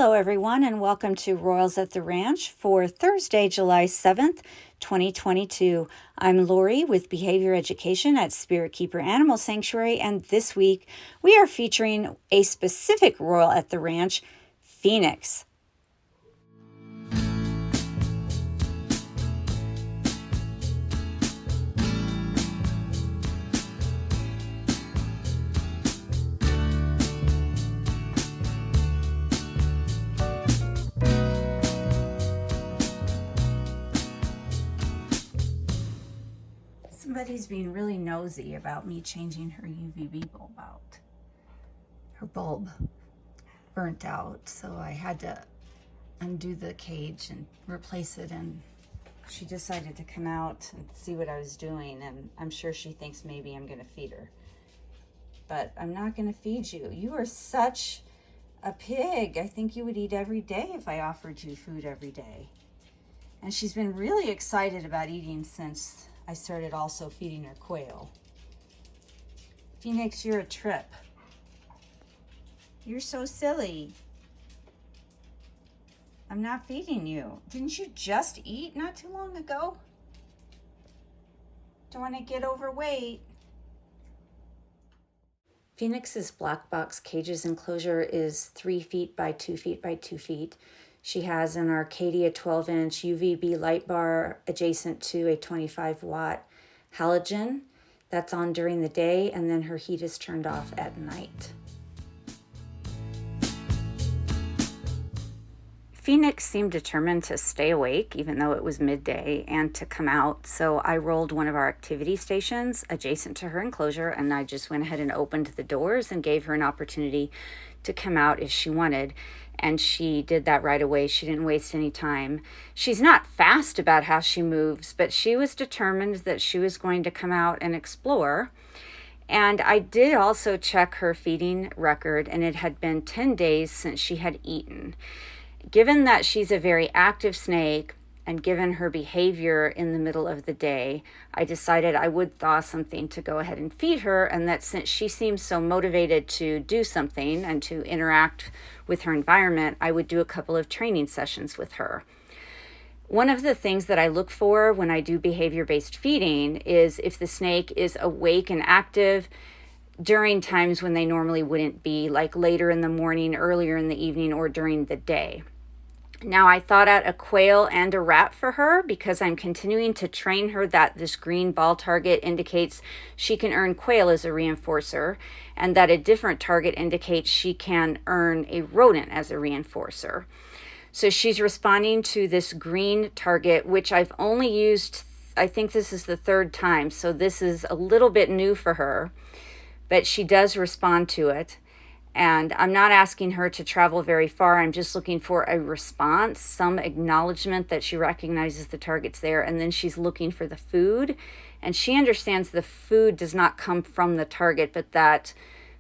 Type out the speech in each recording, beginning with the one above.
Hello, everyone, and welcome to Royals at the Ranch for Thursday, July 7th, 2022. I'm Lori with Behavior Education at Spirit Keeper Animal Sanctuary, and this week we are featuring a specific Royal at the Ranch, Pfynix. Somebody's being really nosy about me changing her UVB bulb out. Her bulb burnt out, so I had to undo the cage and replace it, and she decided to come out and see what I was doing, and I'm sure she thinks maybe I'm gonna feed her. But I'm not gonna feed you. You are such a pig. I think you would eat every day if I offered you food every day. And she's been really excited about eating since I started also feeding her quail. Pfynix, you're a trip. You're so silly. I'm not feeding you. Didn't you just eat not too long ago? Don't want to get overweight. Pfynix's black box cage's enclosure is 3 feet by 2 feet by 2 feet. She has an Arcadia 12-inch UVB light bar adjacent to a 25-watt halogen that's on during the day, and then her heat is turned off at night. Pfynix seemed determined to stay awake even though it was midday and to come out, so I rolled one of our activity stations adjacent to her enclosure, and I just went ahead and opened the doors and gave her an opportunity to come out if she wanted. And she did that right away. She didn't waste any time. She's not fast about how she moves, but she was determined that she was going to come out and explore. And I did also check her feeding record, and it had been 10 days since she had eaten. Given that she's a very active snake, and given her behavior in the middle of the day, I decided I would thaw something to go ahead and feed her, and that since she seems so motivated to do something and to interact with her environment, I would do a couple of training sessions with her. One of the things that I look for when I do behavior-based feeding is if the snake is awake and active during times when they normally wouldn't be, like later in the morning, earlier in the evening, or during the day. Now, I thought out a quail and a rat for her because I'm continuing to train her that this green ball target indicates she can earn quail as a reinforcer, and that a different target indicates she can earn a rodent as a reinforcer. So she's responding to this green target, which I've only used, I think this is the third time, so this is a little bit new for her, but she does respond to it. And I'm not asking her to travel very far. I'm just looking for a response, some acknowledgement that she recognizes the target's there, and then she's looking for the food. And she understands the food does not come from the target, but that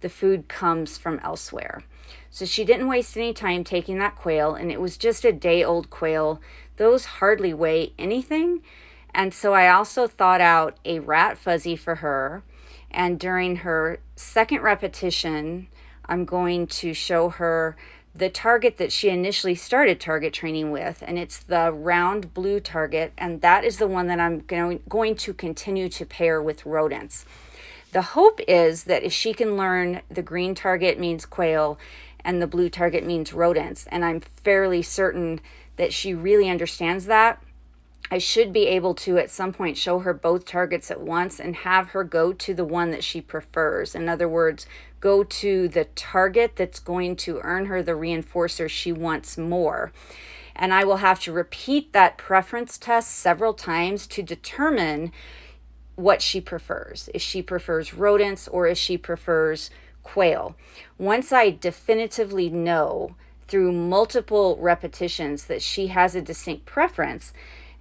the food comes from elsewhere. So she didn't waste any time taking that quail, and it was just a day-old quail. Those hardly weigh anything. And so I also thought out a rat fuzzy for her. And during her second repetition, I'm going to show her the target that she initially started target training with, and it's the round blue target, and that is the one that I'm going to continue to pair with rodents. The hope is that if she can learn the green target means quail and the blue target means rodents, and I'm fairly certain that she really understands that, I should be able to at some point show her both targets at once and have her go to the one that she prefers. In other words, go to the target that's going to earn her the reinforcer she wants more. And I will have to repeat that preference test several times to determine what she prefers, if she prefers rodents or if she prefers quail. Once I definitively know through multiple repetitions that she has a distinct preference,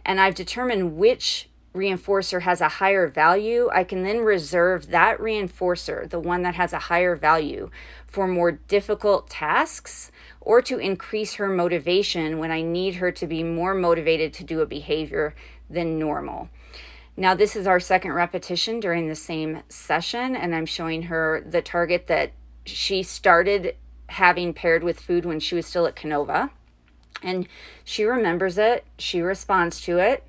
and I've determined which reinforcer has a higher value, I can then reserve that reinforcer, the one that has a higher value, for more difficult tasks or to increase her motivation when I need her to be more motivated to do a behavior than normal. Now, this is our second repetition during the same session, and I'm showing her the target that she started having paired with food when she was still at Canova. And she remembers it, she responds to it.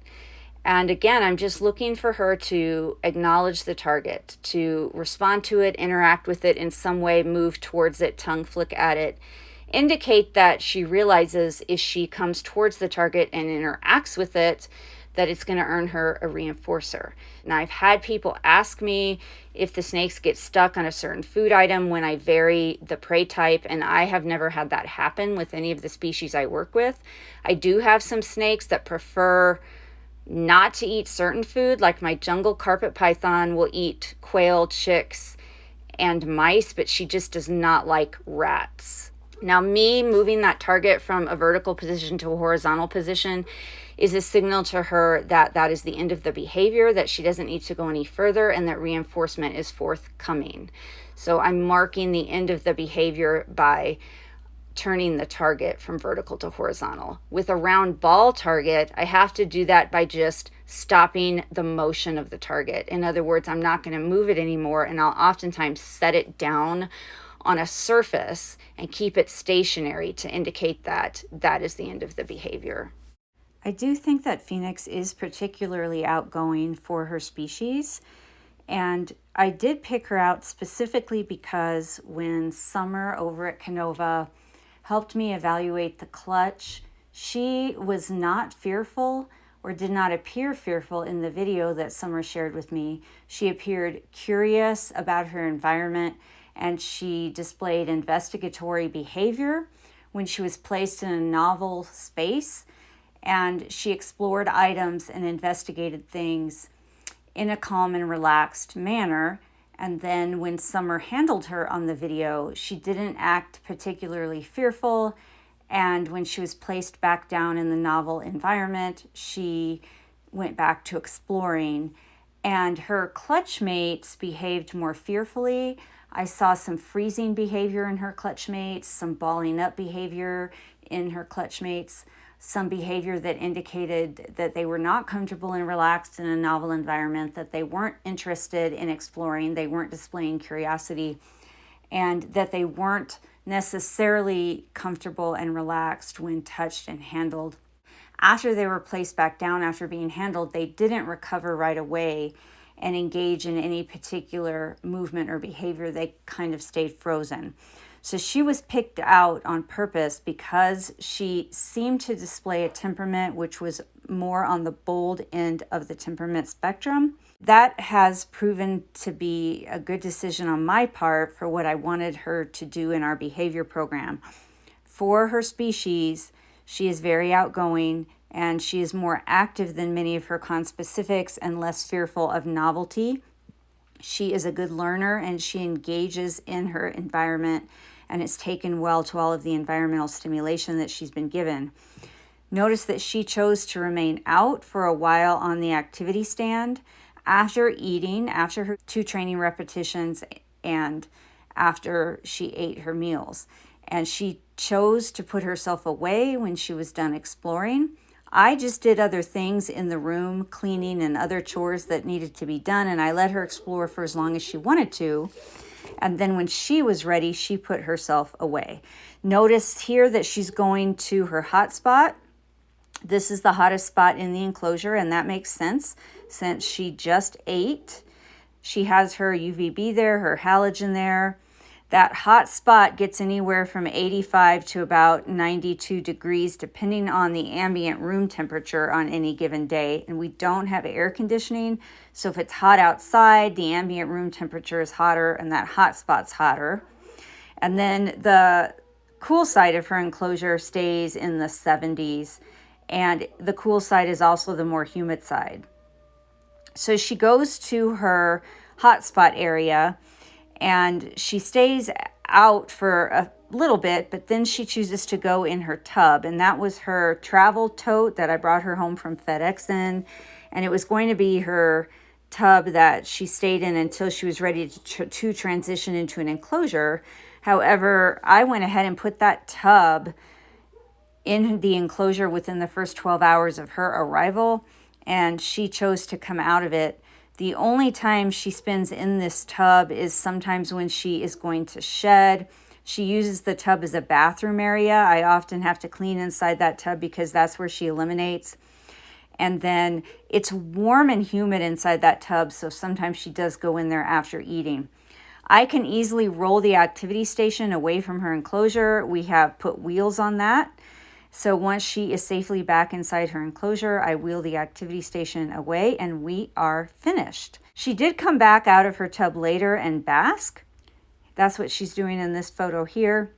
And again, I'm just looking for her to acknowledge the target, to respond to it, interact with it in some way, move towards it, tongue flick at it, indicate that she realizes if she comes towards the target and interacts with it, that it's going to earn her a reinforcer. Now, I've had people ask me if the snakes get stuck on a certain food item when I vary the prey type, and I have never had that happen with any of the species I work with. I do have some snakes that prefer not to eat certain food, like my jungle carpet python will eat quail, chicks, and mice, but she just does not like rats. Now, me moving that target from a vertical position to a horizontal position is a signal to her that that is the end of the behavior, that she doesn't need to go any further, and that reinforcement is forthcoming. So I'm marking the end of the behavior by turning the target from vertical to horizontal. With a round ball target, I have to do that by just stopping the motion of the target. In other words, I'm not going to move it anymore, and I'll oftentimes set it down on a surface and keep it stationary to indicate that that is the end of the behavior. I do think that Pfynix is particularly outgoing for her species, and I did pick her out specifically because when Summer over at Canova helped me evaluate the clutch, she was not fearful or did not appear fearful in the video that Summer shared with me. She appeared curious about her environment, and she displayed investigatory behavior when she was placed in a novel space, and she explored items and investigated things in a calm and relaxed manner. And then when Summer handled her on the video, she didn't act particularly fearful. And when she was placed back down in the novel environment, she went back to exploring. And her clutch mates behaved more fearfully. I saw some freezing behavior in her clutch mates, some balling up behavior in her clutch mates, some behavior that indicated that they were not comfortable and relaxed in a novel environment, that they weren't interested in exploring, they weren't displaying curiosity, and that they weren't necessarily comfortable and relaxed when touched and handled. After they were placed back down after being handled, they didn't recover right away and engage in any particular movement or behavior. They kind of stayed frozen. So she was picked out on purpose because she seemed to display a temperament which was more on the bold end of the temperament spectrum. That has proven to be a good decision on my part for what I wanted her to do in our behavior program. For her species, she is very outgoing, and she is more active than many of her conspecifics and less fearful of novelty. She is a good learner, and she engages in her environment and is taken well to all of the environmental stimulation that she's been given. Notice that she chose to remain out for a while on the activity stand after eating, after her 2 training repetitions, and after she ate her meals. And she chose to put herself away when she was done exploring. I just did other things in the room, cleaning and other chores that needed to be done, and I let her explore for as long as she wanted to. And then when she was ready, she put herself away. Notice here that she's going to her hot spot. This is the hottest spot in the enclosure, and that makes sense since she just ate. She has her UVB there, her halogen there. That hot spot gets anywhere from 85 to about 92 degrees, depending on the ambient room temperature on any given day. And we don't have air conditioning, so if it's hot outside, the ambient room temperature is hotter and that hot spot's hotter. And then the cool side of her enclosure stays in the 70s, and the cool side is also the more humid side. So she goes to her hotspot area, and she stays out for a little bit, but then she chooses to go in her tub. And that was her travel tote that I brought her home from FedEx in. And it was going to be her tub that she stayed in until she was ready to transition into an enclosure. However, I went ahead and put that tub in the enclosure within the first 12 hours of her arrival, and she chose to come out of it. The only time she spends in this tub is sometimes when she is going to shed. She uses the tub as a bathroom area. I often have to clean inside that tub because that's where she eliminates. And then it's warm and humid inside that tub, so sometimes she does go in there after eating. I can easily roll the activity station away from her enclosure. We have put wheels on that. So once she is safely back inside her enclosure, I wheel the activity station away and we are finished. She did come back out of her tub later and bask. That's what she's doing in this photo here.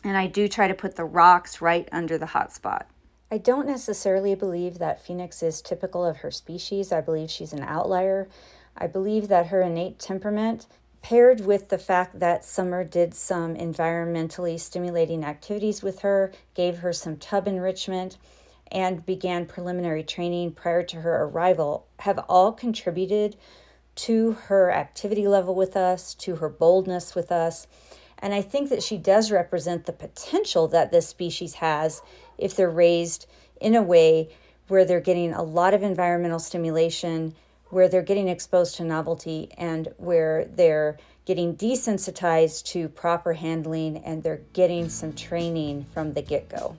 And I do try to put the rocks right under the hot spot. I don't necessarily believe that Pfynix is typical of her species. I believe she's an outlier. I believe that her innate temperament, paired with the fact that Summer did some environmentally stimulating activities with her, gave her some tub enrichment, and began preliminary training prior to her arrival, have all contributed to her activity level with us, to her boldness with us. And I think that she does represent the potential that this species has if they're raised in a way where they're getting a lot of environmental stimulation, where they're getting exposed to novelty, and where they're getting desensitized to proper handling, and they're getting some training from the get-go.